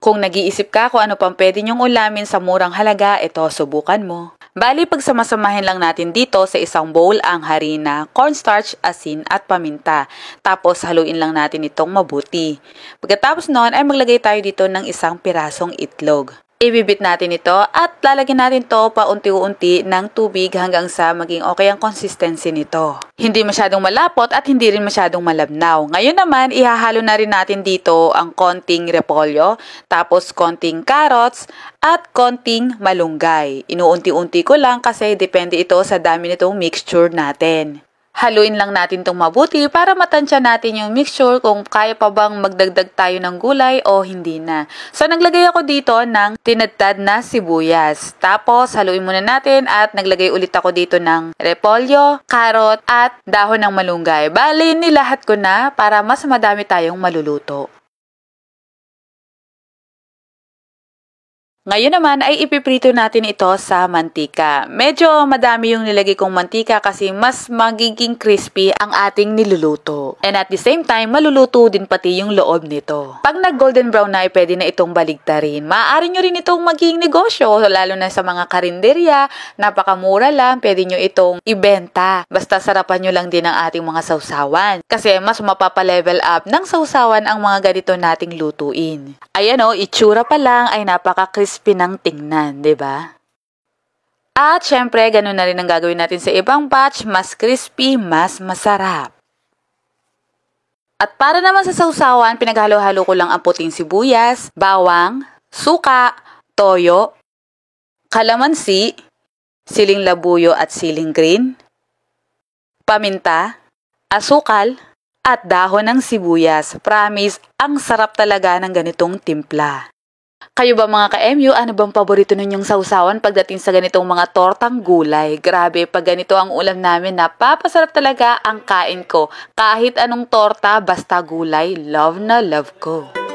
Kung nag-iisip ka kung ano pang pwede nyong ulamin sa murang halaga, ito subukan mo. Bali, pagsamasamahin lang natin dito sa isang bowl ang harina, cornstarch, asin at paminta. Tapos haluin lang natin itong mabuti. Pagkatapos noon ay maglagay tayo dito ng isang pirasong itlog. Ibibit natin ito at lalagyan natin to paunti-unti ng tubig hanggang sa maging okay ang consistency nito. Hindi masyadong malapot at hindi rin masyadong malabnaw. Ngayon naman, ihahalo na rin natin dito ang konting repolyo, tapos konting carrots at konting malunggay. Inuunti-unti ko lang kasi depende ito sa dami nitong mixture natin. Haluin lang natin itong mabuti para matansya natin yung mixture kung kaya pa bang magdagdag tayo ng gulay o hindi na. So, naglagay ako dito ng tinadtad na sibuyas. Tapos, haluin muna natin at naglagay ulit ako dito ng repolyo, carrot at dahon ng malunggay. Bali, nilahat ko na para mas madami tayong maluluto. Ngayon naman ay ipiprito natin ito sa mantika. Medyo madami yung nilagay kong mantika kasi mas magiging crispy ang ating niluluto. And at the same time, maluluto din pati yung loob nito. Pag nag-golden brown na ay pwede na itong baligtarin. Maaari nyo rin itong maging negosyo, lalo na sa mga karinderya. Napakamura lang, pwede nyo itong ibenta. Basta sarapan nyo lang din ang ating mga sausawan. Kasi mas mapapa-level up ng sausawan ang mga ganito nating lutuin. Ayan o, itsura pa lang ay napaka-crispy ng tingnan, 'di ba? At syempre, ganun na rin ang gagawin natin sa ibang batch, mas crispy, mas masarap. At para naman sa sausawan, pinaghalo-halo ko lang ang puting sibuyas, bawang, suka, toyo, kalamansi, siling labuyo at siling green, paminta, asukal, at dahon ng sibuyas. Promise, ang sarap talaga ng ganitong timpla. Kayo ba mga ka-MU, ano bang paborito ninyong sausawan pagdating sa ganitong mga tortang gulay? Grabe, pag ganito ang ulam namin, napapasarap talaga ang kain ko. Kahit anong torta, basta gulay, love na love ko.